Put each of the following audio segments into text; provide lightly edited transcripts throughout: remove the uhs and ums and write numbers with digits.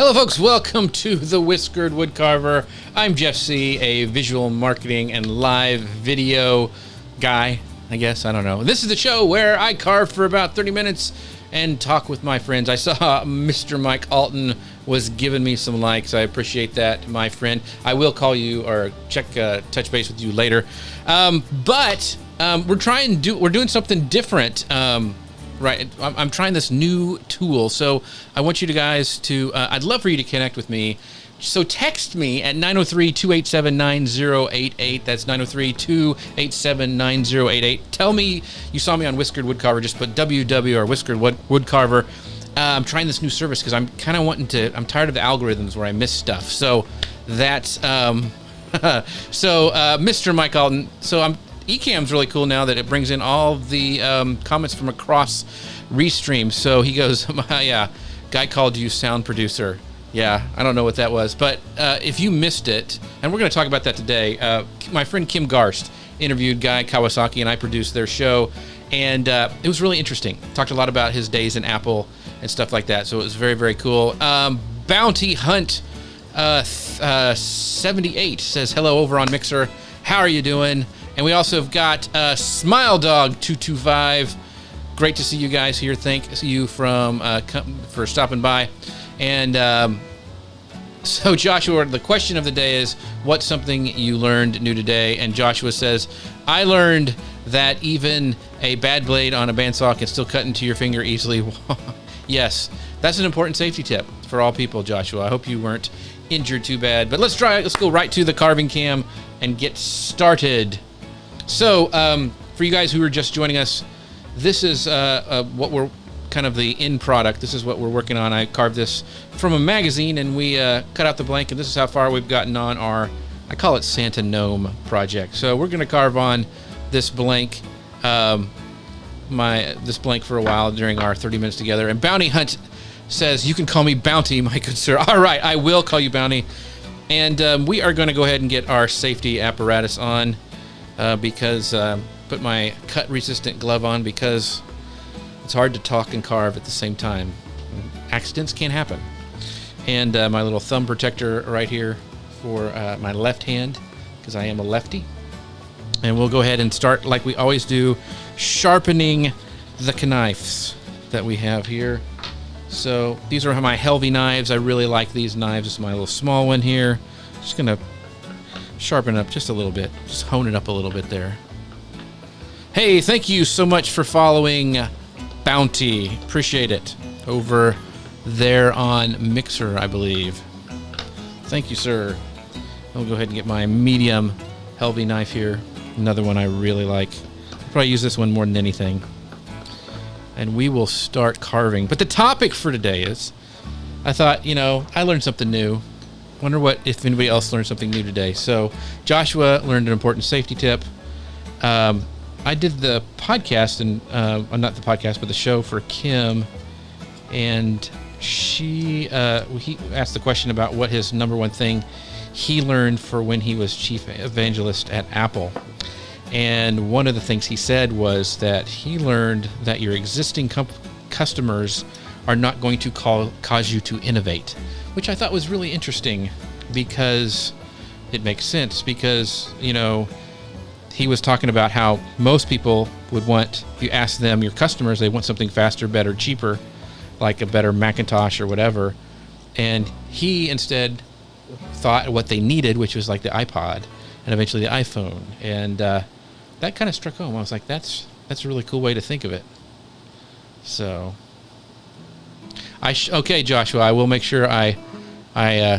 Hello folks, welcome to the Whiskered Woodcarver. I'm Jeff C., a visual marketing and live video guy, I guess, I don't know. This is the show where I carve for about 30 minutes and talk with my friends. I saw Mr. Mike Alton was giving me some likes. I appreciate that, my friend. I will call you or touch base with you later. But we're doing something different. Right, I'm trying this new tool, so I want you guys to, I'd love for you to connect with me. So text me at 903-287-9088. That's 903-287-9088. Tell me you saw me on Whiskered Woodcarver. Just put WW or Whiskered Woodcarver. I'm trying this new service because I'm kind of I'm tired of the algorithms where I miss stuff. So that's, Mr. Mike Alton. So Ecamm's really cool now that it brings in all the comments from across Restream. So he goes, yeah, guy called you sound producer. Yeah, I don't know what that was. But if you missed it, and we're going to talk about that today, my friend Kim Garst interviewed Guy Kawasaki, and I produced their show. And it was really interesting. Talked a lot about his days in Apple and stuff like that. So it was very, very cool. Bounty Hunt 78 says, hello over on Mixer. How are you doing? And we also have got Smile Dog 225. Great to see you guys here. Thank you for stopping by. And so Joshua, the question of the day is, what's something you learned new today? And Joshua says, I learned that even a bad blade on a bandsaw can still cut into your finger easily. Yes, that's an important safety tip for all people, Joshua. I hope you weren't injured too bad. But let's go right to the carving cam and get started. So, for you guys who are just joining us, this is what we're kind of the end product. This is what we're working on. I carved this from a magazine, and we cut out the blank, and this is how far we've gotten on our, I call it Santa Gnome project. So we're going to carve on this blank, this blank for a while during our 30 minutes together. And Bounty Hunt says, you can call me Bounty, my good sir. All right, I will call you Bounty. And we are going to go ahead and get our safety apparatus on. Because put my cut-resistant glove on because it's hard to talk and carve at the same time. Accidents can happen. And my little thumb protector right here for my left hand because I am a lefty. And we'll go ahead and start like we always do, sharpening the knives that we have here. So these are my Helvy knives. I really like these knives. This is my little small one here. Just going to sharpen up just a little bit. Just hone it up a little bit there. Hey, thank you so much for following Bounty. Appreciate it. Over there on Mixer, I believe. Thank you, sir. I'll go ahead and get my medium Helvy knife here. Another one I really like. I'll probably use this one more than anything. And we will start carving. But the topic for today is, I thought, I learned something new. Wonder if anybody else learned something new today. So Joshua learned an important safety tip. I did the podcast, and not the podcast, but the show for Kim, and he asked the question about what his number one thing he learned for when he was chief evangelist at Apple. And one of the things he said was that he learned that your existing customers are not going to cause you to innovate, which I thought was really interesting because it makes sense because, he was talking about how most people would want, if you ask them, your customers, they want something faster, better, cheaper, like a better Macintosh or whatever. And he instead thought what they needed, which was like the iPod and eventually the iPhone. And that kind of struck home. I was like, that's a really cool way to think of it. So, okay, Joshua, I will make sure I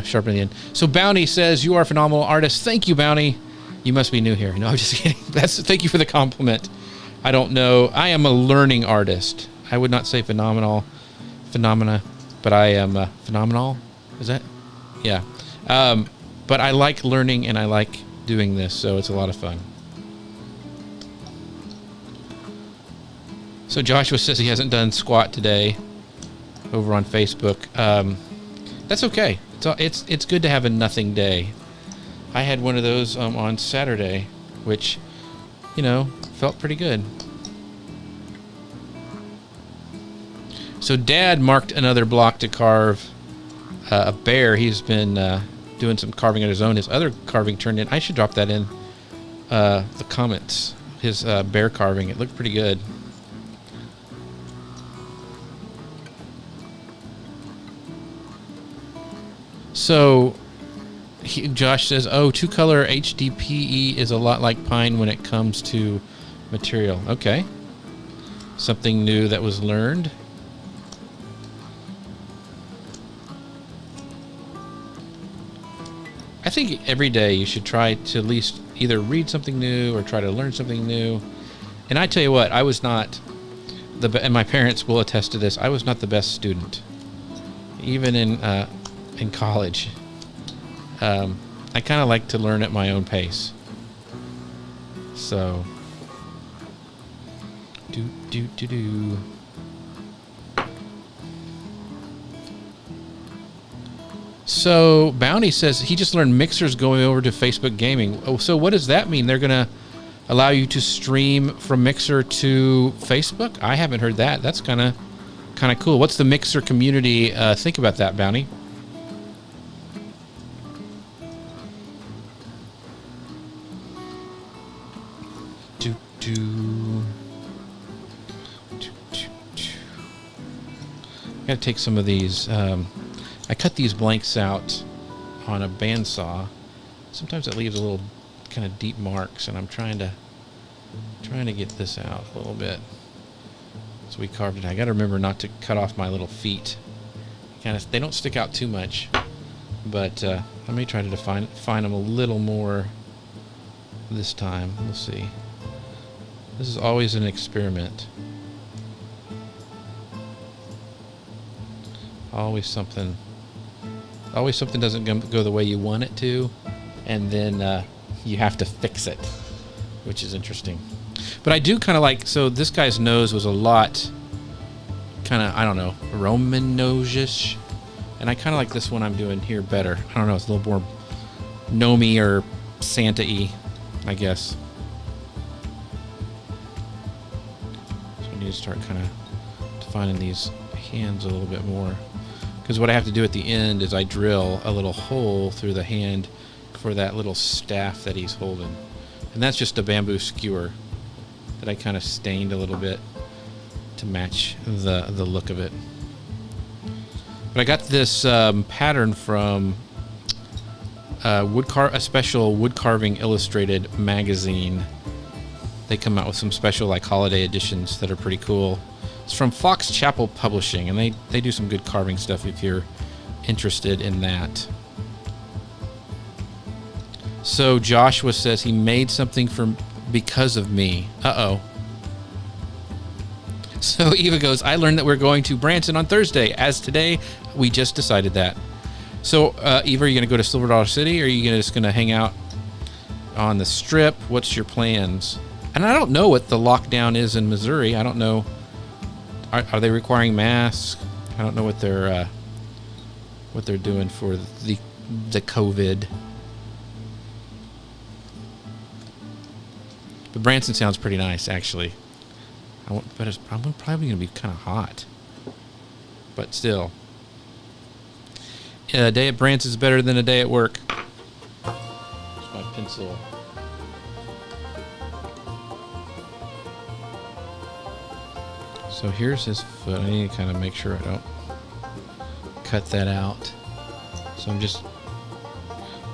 sharpen the end. So Bounty says, you are a phenomenal artist. Thank you, Bounty. You must be new here. No, I'm just kidding. Thank you for the compliment. I don't know. I am a learning artist. I would not say phenomena, but I am phenomenal. Is that? Yeah. But I like learning and I like doing this, so it's a lot of fun. So Joshua says he hasn't done squat today over on Facebook. That's okay. It's good to have a nothing day. I had one of those on Saturday, which, felt pretty good. So Dad marked another block to carve a bear. He's been doing some carving on his own. His other carving turned in. I should drop that in the comments. His bear carving. It looked pretty good. So Josh says, oh, two-color HDPE is a lot like pine when it comes to material. Okay. Something new that was learned. I think every day you should try to at least either read something new or try to learn something new. And I tell you what, I was not and my parents will attest to this, I was not the best student. Even in college. I kind of like to learn at my own pace. So, do. So Bounty says he just learned Mixer's going over to Facebook Gaming. Oh, so what does that mean? They're gonna allow you to stream from Mixer to Facebook? I haven't heard that. That's kind of cool. What's the Mixer community think about that, Bounty? I gotta take some of these. I cut these blanks out on a bandsaw. Sometimes it leaves a little kind of deep marks, and I'm trying to get this out a little bit. So we carved it. I gotta remember not to cut off my little feet. They don't stick out too much, but let me try to find them a little more this time. We'll see. This is always an experiment. Always something doesn't go the way you want it to, and then you have to fix it, which is interesting. But I do kind of like, so this guy's nose was a lot kind of, I don't know, Roman nose-ish, and I kind of like this one I'm doing here better. I don't know, it's a little more Gnome or Santa-y, I guess. So I need to start kind of defining these hands a little bit more. Because what I have to do at the end is I drill a little hole through the hand for that little staff that he's holding. And that's just a bamboo skewer that I kind of stained a little bit to match the look of it. But I got this pattern from a special wood carving illustrated magazine. They come out with some special like holiday editions that are pretty cool. It's from Fox Chapel Publishing, and they do some good carving stuff if you're interested in that. So Joshua says he made something because of me. Uh-oh. So Eva goes, I learned that we're going to Branson on Thursday. As today, we just decided that. So, Eva, are you going to go to Silver Dollar City, or are you just going to hang out on the Strip? What's your plans? And I don't know what the lockdown is in Missouri. I don't know. Are they requiring masks? I don't know what they're doing for the COVID. But Branson sounds pretty nice, actually. But it's probably going to be kind of hot. But still, a day at Branson is better than a day at work. Here's my pencil. So here's his foot. I need to kind of make sure I don't cut that out. So I'm just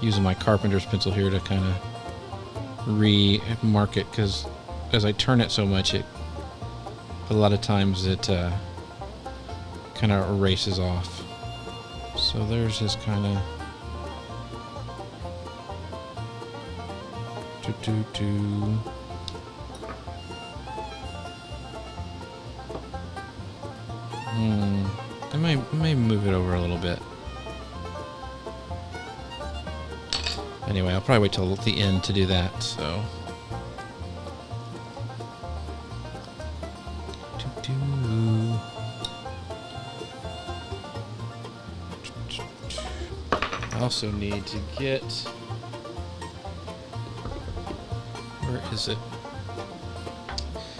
using my carpenter's pencil here to kind of re-mark it, because as I turn it so much, a lot of times it kind of erases off. So there's his kind of I may move it over a little bit. Anyway, I'll probably wait till the end to do that, so. I also need to get, where is it?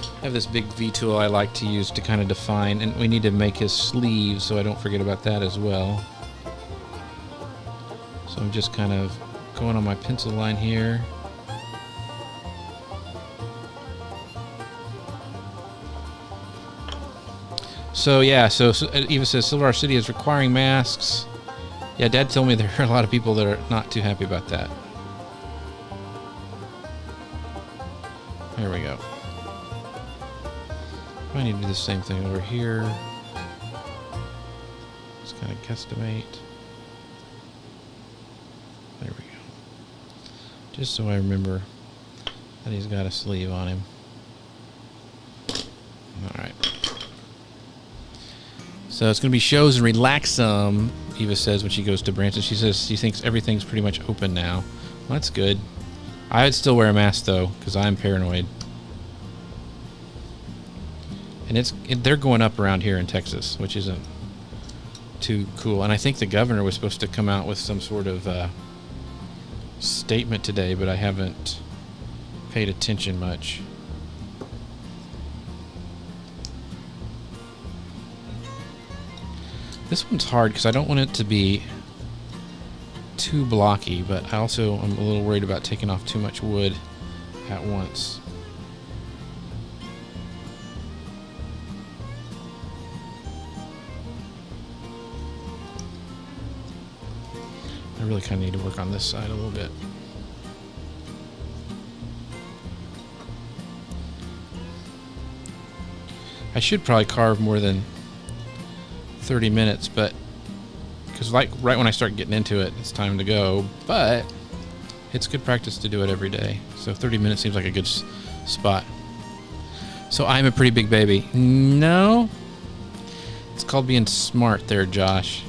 I have this big V tool I like to use to kind of define, and we need to make his sleeves, so I don't forget about that as well. So I'm just kind of going on my pencil line here. So yeah, so Eva says Silver City is requiring masks. Yeah, Dad told me there are a lot of people that are not too happy about that. There we go. I need to do the same thing over here. Just kind of guesstimate. There we go. Just so I remember that he's got a sleeve on him. Alright. So it's going to be shows and relax some, Eva says when she goes to Branson. She says she thinks everything's pretty much open now. Well, that's good. I would still wear a mask, though, because I'm paranoid. And they're going up around here in Texas, which isn't too cool. And I think the governor was supposed to come out with some sort of statement today, but I haven't paid attention much. This one's hard because I don't want it to be too blocky, but I also am a little worried about taking off too much wood at once. I really kind of need to work on this side a little bit. I should probably carve more than 30 minutes, but because right when I start getting into it, it's time to go, but it's good practice to do it every day. So 30 minutes seems like a good spot. So I'm a pretty big baby. No, it's called being smart there, Josh.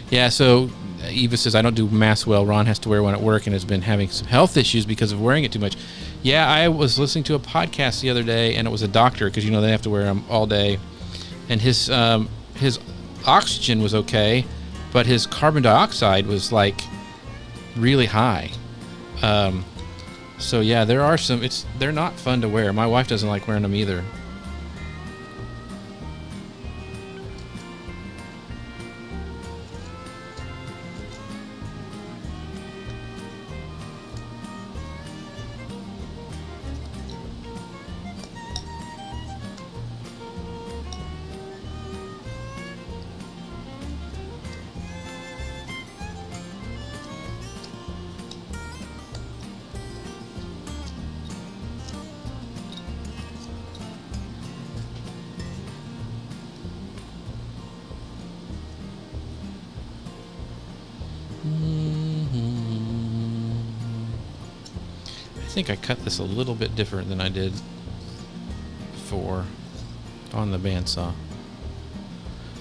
Yeah, so Eva says, I don't do masks well. Ron has to wear one at work and has been having some health issues because of wearing it too much. Yeah, I was listening to a podcast the other day, and it was a doctor, because, you know, they have to wear them all day. And his oxygen was okay, but his carbon dioxide was, like, really high. So, yeah, there are some... they're not fun to wear. My wife doesn't like wearing them either. I think I cut this a little bit different than I did before on the bandsaw.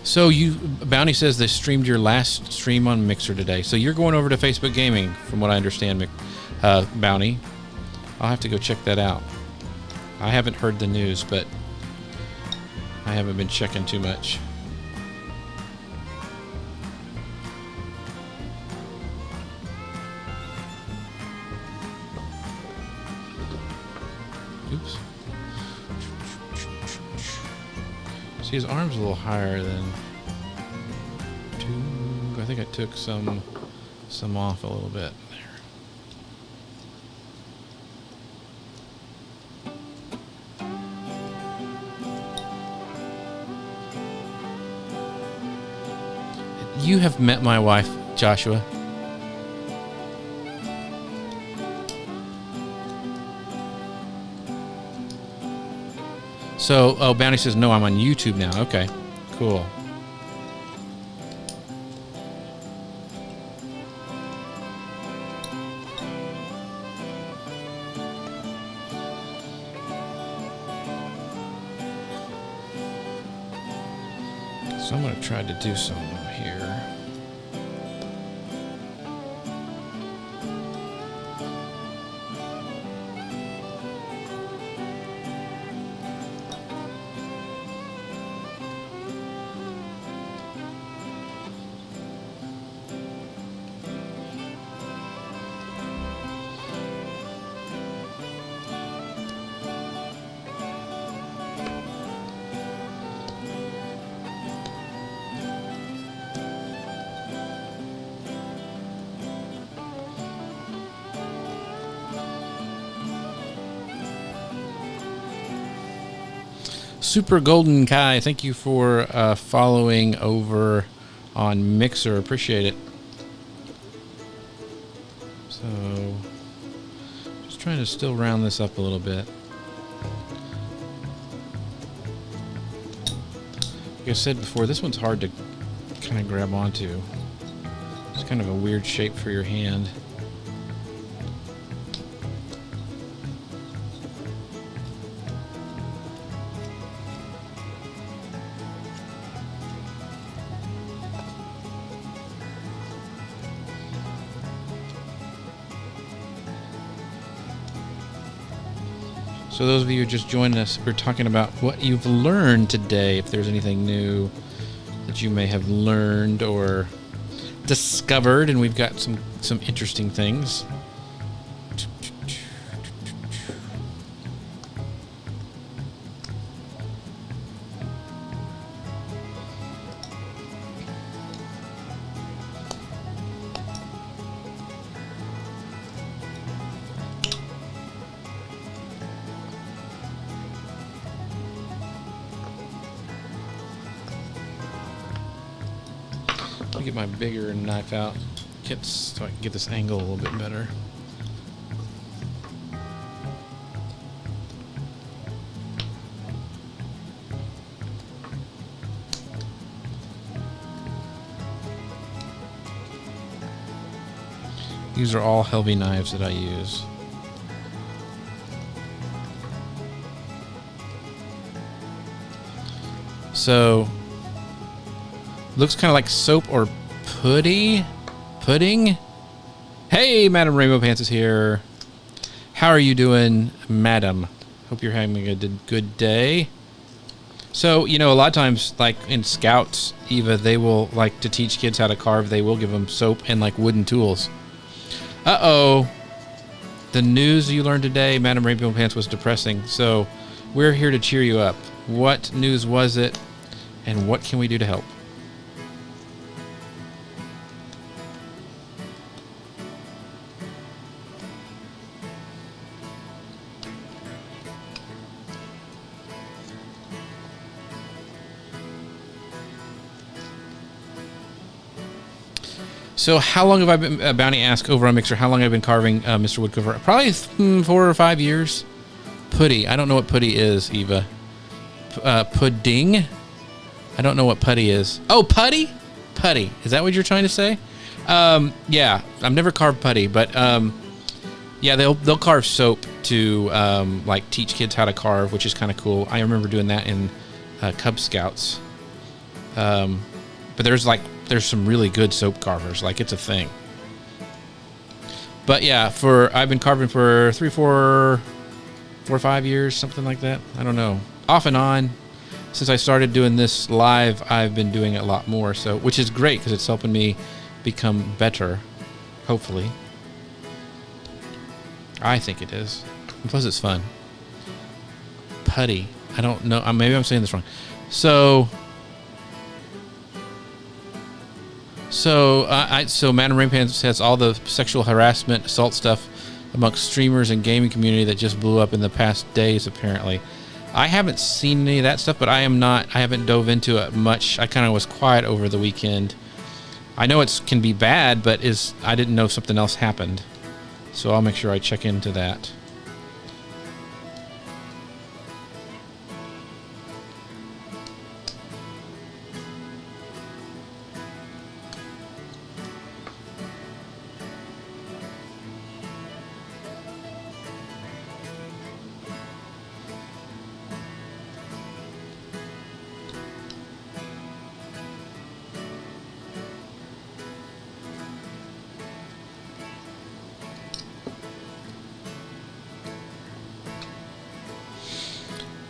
So Bounty says they streamed your last stream on Mixer today. So you're going over to Facebook Gaming, from what I understand, Bounty. I'll have to go check that out. I haven't heard the news, but I haven't been checking too much. Oops. See, his arm's a little higher than two. I think I took some off a little bit there. You have met my wife, Joshua. So, oh, Bounty says, no, I'm on YouTube now. Okay, cool. So I'm going to try to do some here. Super Golden Kai, thank you for following over on Mixer. Appreciate it. So, just trying to still round this up a little bit. Like I said before, this one's hard to kind of grab onto. It's kind of a weird shape for your hand. So those of you who just joined us, we're talking about what you've learned today, if there's anything new that you may have learned or discovered, and we've got some interesting things. Get my bigger knife out, so I can get this angle a little bit better. These are all Helvy knives that I use. So, looks kind of like soap or pudding. Hey, Madam Rainbow Pants is here. How are you doing, Madam? Hope you're having a good day. So, you know, a lot of times, like in Scouts, Eva, they will, like, to teach kids how to carve, they will give them soap and, like, wooden tools. Uh-oh. The news you learned today, Madam Rainbow Pants, was depressing. So, we're here to cheer you up. What news was it, and what can we do to help? So how long have I been, Bounty asked over on Mixer, how long have I been carving Mr. Woodcarver? Probably 4 or 5 years. Putty. I don't know what putty is, Eva. Pudding? I don't know what putty is. Oh, putty? Putty. Is that what you're trying to say? Yeah, I've never carved putty, but yeah, they'll carve soap to like teach kids how to carve, which is kind of cool. I remember doing that in Cub Scouts. But there's some really good soap carvers. Like, it's a thing. But yeah, I've been carving for 4 or 5 years, something like that. I don't know. Off and on. Since I started doing this live, I've been doing it a lot more. So, which is great because it's helping me become better. Hopefully. I think it is. And plus, it's fun. Putty. I don't know. Maybe I'm saying this wrong. So Madam Rainpants has all the sexual harassment, assault stuff amongst streamers and gaming community that just blew up in the past days, apparently. I haven't seen any of that stuff, but I haven't dove into it much. I kind of was quiet over the weekend. I know it can be bad, but I didn't know something else happened. So I'll make sure I check into that.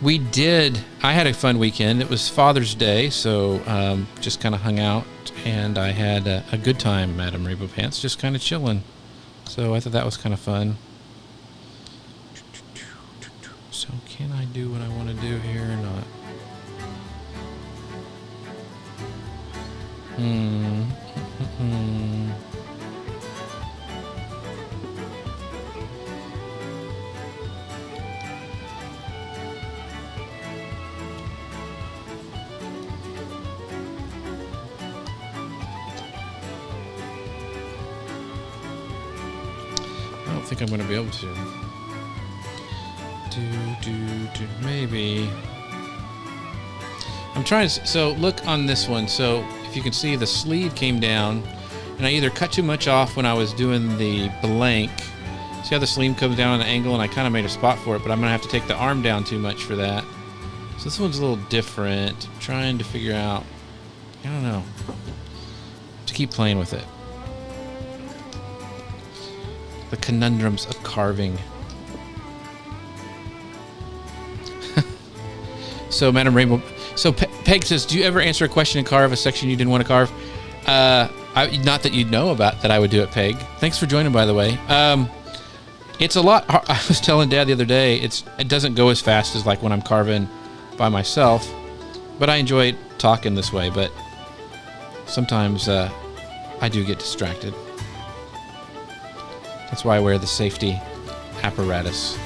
We did. I had a fun weekend. It was Father's Day, so just kind of hung out, and I had a good time, Madam Rainbow Pants, just kind of chilling. So I thought that was kind of fun. So can I do what I want to do here or not? I don't think I'm going to be able to. Maybe. I'm trying to... So, look on this one. So, if you can see, the sleeve came down, and I either cut too much off when I was doing the blank. See how the sleeve comes down on an angle, and I kind of made a spot for it, but I'm going to have to take the arm down too much for that. So this one's a little different. I'm trying to figure out... I don't know. To keep playing with it. The conundrums of carving. So, Madam Rainbow... So, Peg says, do you ever answer a question and carve a section you didn't want to carve? Not that you'd know about that I would do it, Peg. Thanks for joining, by the way. It's a lot... I was telling Dad the other day, it doesn't go as fast as like when I'm carving by myself, but I enjoy talking this way, but sometimes I do get distracted. That's why I wear the safety apparatus.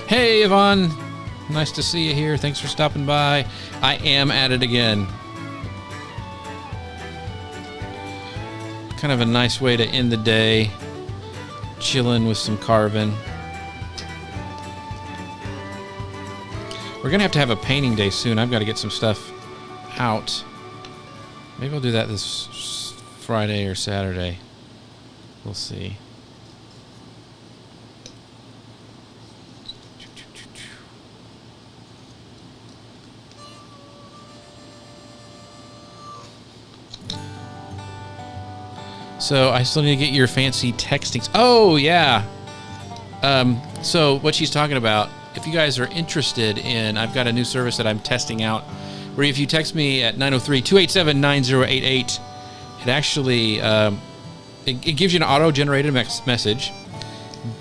Hey, Yvonne. Nice to see you here. Thanks for stopping by. I am at it again. Kind of a nice way to end the day. Chilling with some carving. We're going to have a painting day soon. I've got to get some stuff out. Maybe I'll do that this Friday or Saturday. We'll see. So I still need to get your fancy texting. Oh, yeah. So what she's talking about, if you guys are interested in, I've got a new service that I'm testing out, where if you text me at 903-287-9088, it actually, it gives you an auto-generated message,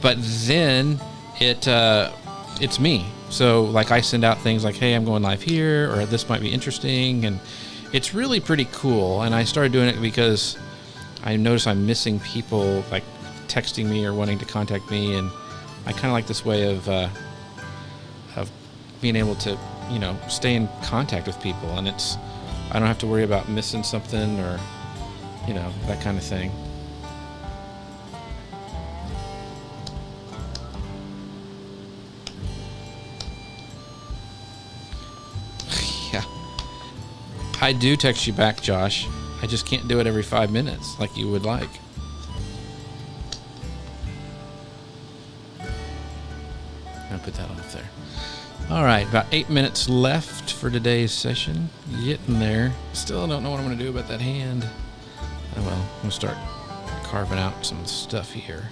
but then it's me. So like I send out things like, hey, I'm going live here, or this might be interesting, and it's really pretty cool. And I started doing it because I notice I'm missing people like texting me or wanting to contact me, and I kind of like this way of being able to, you know, stay in contact with people, and I don't have to worry about missing something or, you know, that kind of thing. Yeah, I do text you back, Josh. I just can't do it every 5 minutes like you would like. I'll put that off there. All right, about 8 minutes left for today's session. Getting there. Still don't know what I'm going to do about that hand. Oh well, I'm going to start carving out some stuff here.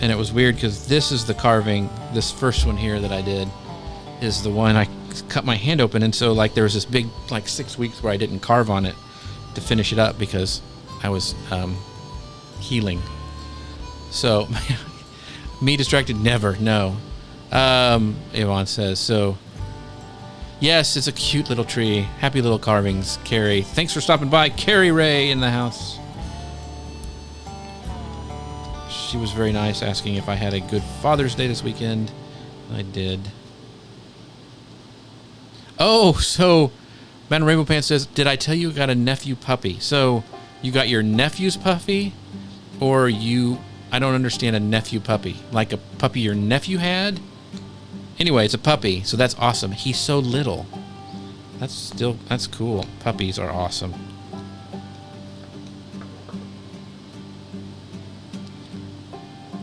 And it was weird because this is the carving, this first one here that I did is the one I cut my hand open. And so like there was this big, like 6 weeks where I didn't carve on it to finish it up because I was healing. So me distracted, never, no. Yvonne says, so yes, it's a cute little tree. Happy little carvings, Carrie. Thanks for stopping by. Carrie Ray in the house. She was very nice, asking if I had a good Father's Day this weekend. I did. Oh, so Madam Rainbow Pants says, did I tell you got a nephew puppy? So you got your nephew's puppy, or I don't understand a nephew puppy. Like a puppy your nephew had? Anyway, it's a puppy, so that's awesome. He's so little. That's cool. Puppies are awesome.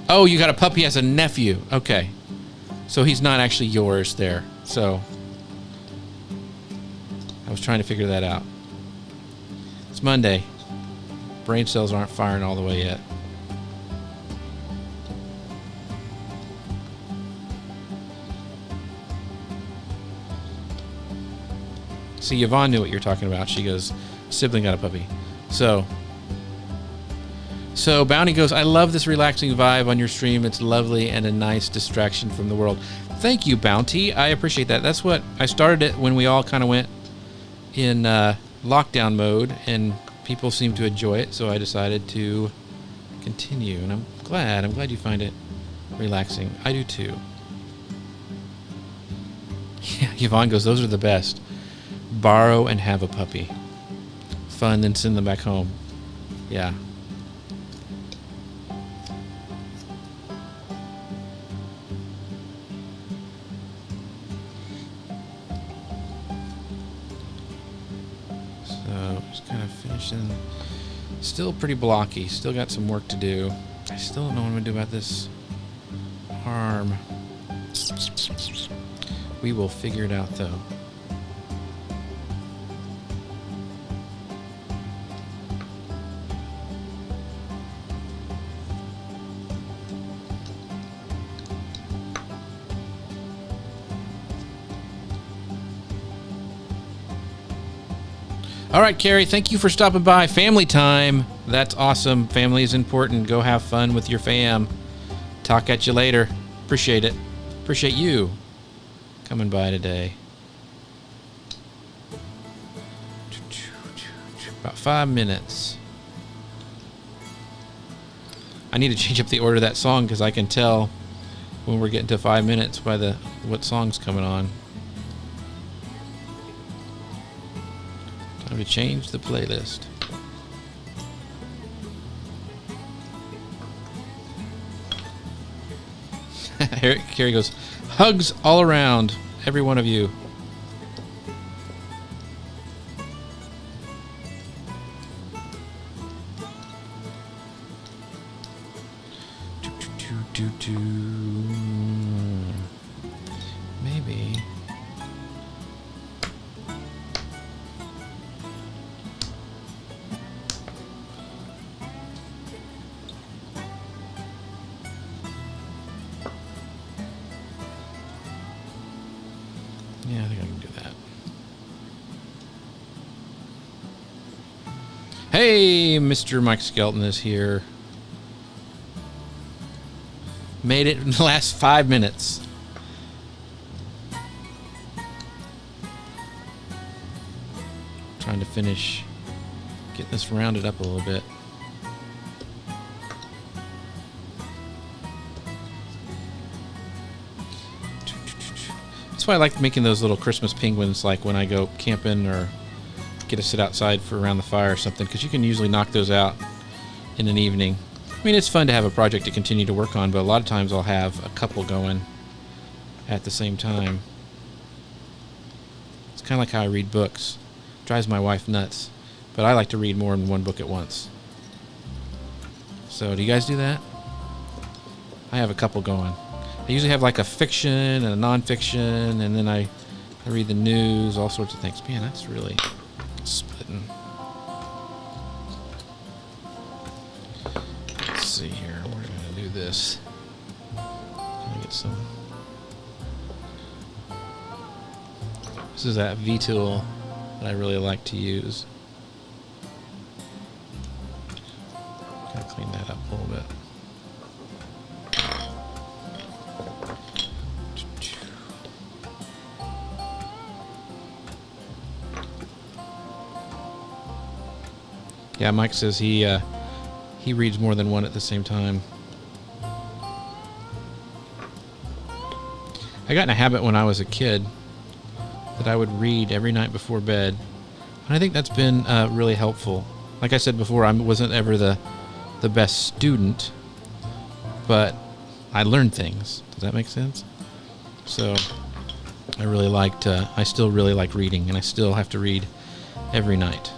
Oh, you got a puppy as a nephew. Okay. So he's not actually yours there. So I was trying to figure that out. It's Monday. Brain cells aren't firing all the way yet. See, Yvonne knew what you're talking about. She goes, sibling got a puppy. So So Bounty goes, I love this relaxing vibe on your stream. It's lovely and a nice distraction from the world. Thank you, Bounty. I appreciate that. That's what I started it when we all kind of went in lockdown mode, and people seem to enjoy it, so I decided to continue, and I'm glad you find it relaxing. I do too. Yeah, Yvonne goes, those are the best. Borrow and have a puppy. Fun, then send them back home. Yeah. So, just kind of finishing. Still pretty blocky. Still got some work to do. I still don't know what I'm going to do about this arm. We will figure it out, though. All right, Carrie, thank you for stopping by. Family time. That's awesome. Family is important. Go have fun with your fam. Talk at you later. Appreciate it. Appreciate you coming by today. About 5 minutes. I need to change up the order of that song because I can tell when we're getting to 5 minutes by what song's coming on. Time to change the playlist. Carrie goes, hugs all around, every one of you. Maybe. Yeah, I think I can do that. Hey, Mr. Mike Skelton is here. Made it in the last 5 minutes. Trying to finish getting this rounded up a little bit. That's why I like making those little Christmas penguins, like when I go camping or get to sit outside for around the fire or something, because you can usually knock those out in an evening. I mean, it's fun to have a project to continue to work on, but a lot of times I'll have a couple going at the same time. It's kind of like how I read books. It drives my wife nuts, but I like to read more than one book at once. So, do you guys do that? I have a couple going. I usually have like a fiction and a non-fiction, and then I read the news, all sorts of things. Man, that's really splitting. Let's see here. We're going to do this. Can I get some? This is that V-tool that I really like to use. Gotta clean that up a little bit. Yeah, Mike says he reads more than one at the same time. I got in a habit when I was a kid that I would read every night before bed, and I think that's been really helpful. Like I said before, I wasn't ever the best student, but I learned things. Does that make sense? So I still really like reading, and I still have to read every night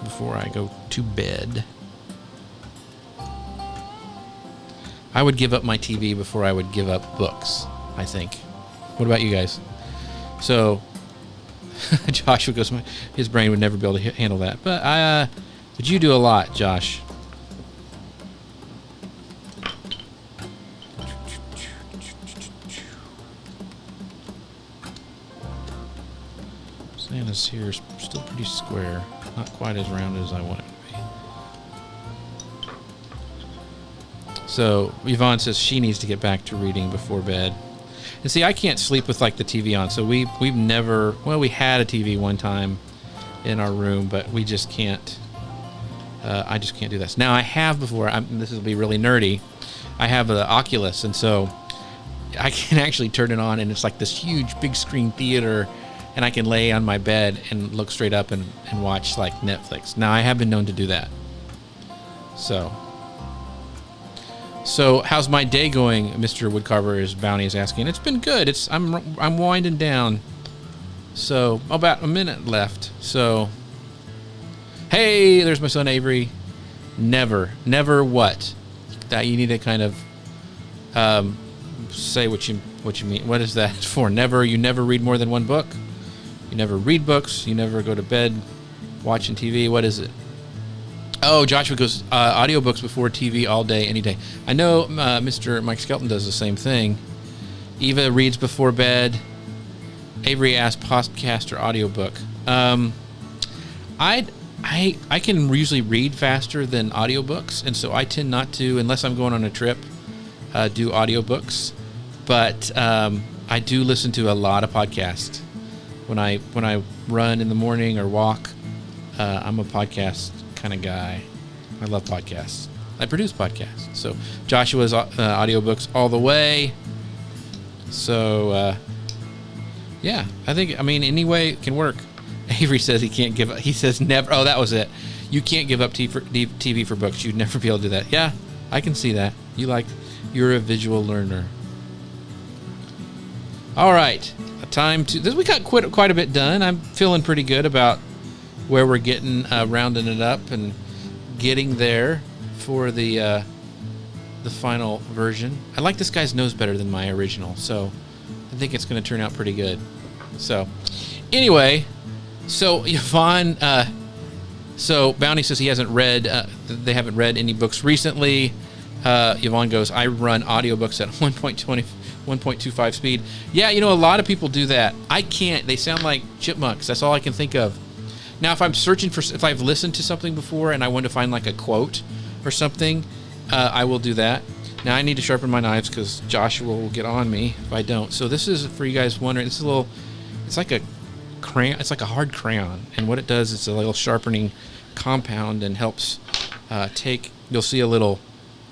before I go to bed. I would give up my TV before I would give up books, I think. What about you guys? So, Joshua goes, his brain would never be able to handle that. But you do a lot, Josh. Santa's here is still pretty square. Not quite as round as I want it to be. So Yvonne says she needs to get back to reading before bed. And see, I can't sleep with like the TV on. So we've never, well, we had a TV one time in our room, but we just can't. I just can't do this. Now I have before. This will be really nerdy. I have the Oculus, and so I can actually turn it on, and it's like this huge big screen theater, and I can lay on my bed and look straight up and watch like Netflix. Now I have been known to do that. So how's my day going, Mr. Woodcarver? Is Bounty is asking. It's been good. I'm winding down. So about a minute left. So hey, there's my son Avery. Never what? That you need to kind of say what you mean. What is that for? You never read more than one book. You never read books. You never go to bed watching TV. What is it? Oh, Joshua goes audiobooks before TV all day, any day. I know Mr. Mike Skelton does the same thing. Eva reads before bed. Avery asked podcast or audiobook. I can usually read faster than audiobooks, and so I tend not to, unless I'm going on a trip, do audiobooks. But I do listen to a lot of podcasts when I run in the morning or walk. I'm a podcast kind of guy. I love podcasts. I produce podcasts. So Joshua's audiobooks all the way. So yeah, any way it can work. Avery says he can't give up. He says never. Oh, that was it. You can't give up TV for books. You'd never be able to do that. Yeah, I can see that. You're a visual learner. All right, we got quite a bit done. I'm feeling pretty good about where we're getting, rounding it up and getting there for the final version. I like this guy's nose better than my original, so I think it's going to turn out pretty good. So anyway, so Yvonne, so Bounty says he hasn't read, they haven't read any books recently. Yvonne goes, I run audiobooks at 1.25 speed. Yeah, a lot of people do that. I can't. They sound like chipmunks. That's all I can think of. Now, if I'm searching if I've listened to something before and I want to find like a quote or something, I will do that. Now, I need to sharpen my knives because Joshua will get on me if I don't. So this is, for you guys wondering, it's like a crayon. It's like a hard crayon. And what it does is a little sharpening compound and helps you'll see a little,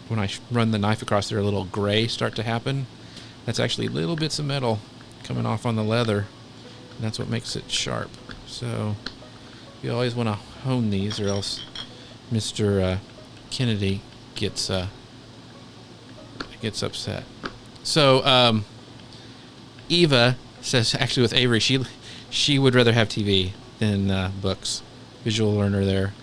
when I run the knife across there, a little gray start to happen. That's actually little bits of metal coming off on the leather. And that's what makes it sharp. So you always want to hone these, or else Mr. Kennedy gets upset. So Eva says, actually with Avery, she would rather have TV than books. Visual learner there.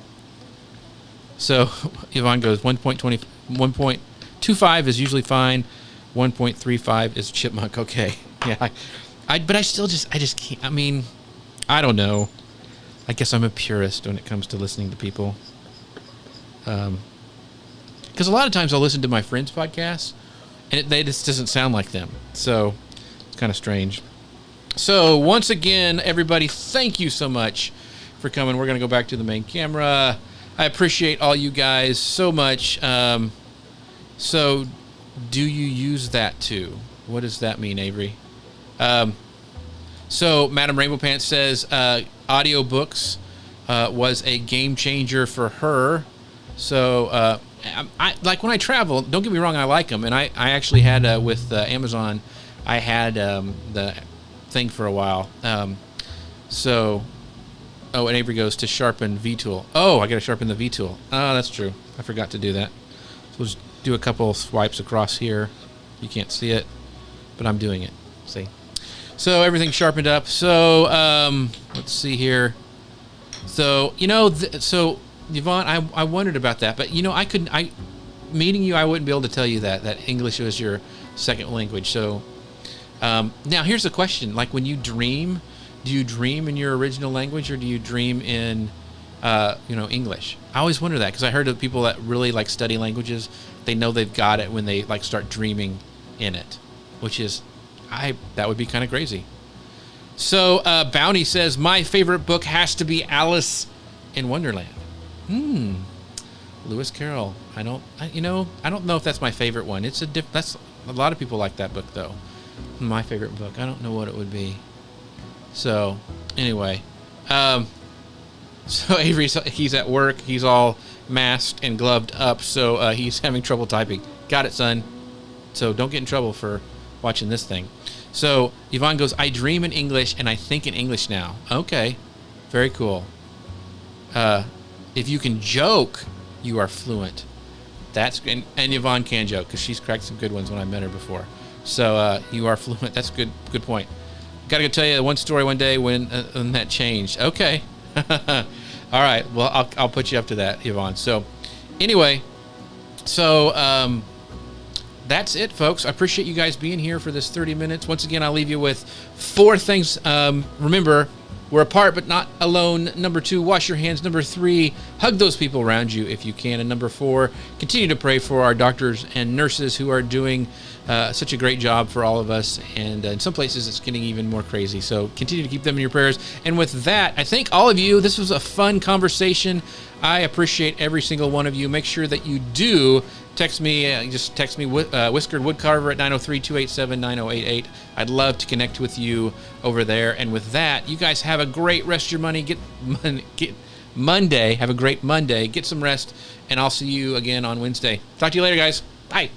So Yvonne goes 1.25 is usually fine. 1.35 is chipmunk. Okay, yeah. But I just can't. I don't know. I guess I'm a purist when it comes to listening to people. Because a lot of times I'll listen to my friends' podcasts, and they just doesn't sound like them. So it's kind of strange. So once again, everybody, thank you so much for coming. We're going to go back to the main camera. I appreciate all you guys so much. So do you use that too? What does that mean, Avery? So Madam Rainbow Pants says audiobooks was a game changer for her. So I like when I travel, don't get me wrong, I like them. And I actually had with Amazon, I had the thing for a while. Oh, and Avery goes to sharpen V-tool. Oh, I got to sharpen the V-tool. Oh, that's true. I forgot to do that. So we'll just do a couple swipes across here. You can't see it, but I'm doing it. See? So everything's sharpened up. So let's see here. So, so Yvonne, I wondered about that, but meeting you, I wouldn't be able to tell you that English was your second language. So now here's the question. Like when you dream, do you dream in your original language or do you dream in, English? I always wonder that because I heard of people that really like study languages. They know they've got it when they like start dreaming in it, which is, that would be kind of crazy. So Bounty says, my favorite book has to be Alice in Wonderland. Lewis Carroll. I don't know if that's my favorite one. That's a lot of people like that book though. My favorite book. I don't know what it would be. So anyway, so Avery, he's at work. He's all masked and gloved up, so he's having trouble typing. Got it, son. So don't get in trouble for watching this thing. So Yvonne goes, I dream in English and I think in English now. Okay, very cool. If you can joke, you are fluent. And Yvonne can joke because she's cracked some good ones when I met her before. So you are fluent. That's a good point. Got to go tell you one story one day when that changed. Okay. All right. Well, I'll put you up to that, Yvonne. So anyway, that's it, folks. I appreciate you guys being here for this 30 minutes. Once again, I'll leave you with 4 things. Remember, we're apart but not alone. Number 2, wash your hands. Number 3, hug those people around you if you can. And number 4, continue to pray for our doctors and nurses who are doing such a great job for all of us. And in some places, it's getting even more crazy. So continue to keep them in your prayers. And with that, I thank all of you. This was a fun conversation. I appreciate every single one of you. Make sure that you do text me. Just text me Whiskered Woodcarver at 903-287-9088. I'd love to connect with you over there. And with that, you guys have a great rest of your money. Get Monday. Have a great Monday. Get some rest. And I'll see you again on Wednesday. Talk to you later, guys. Bye.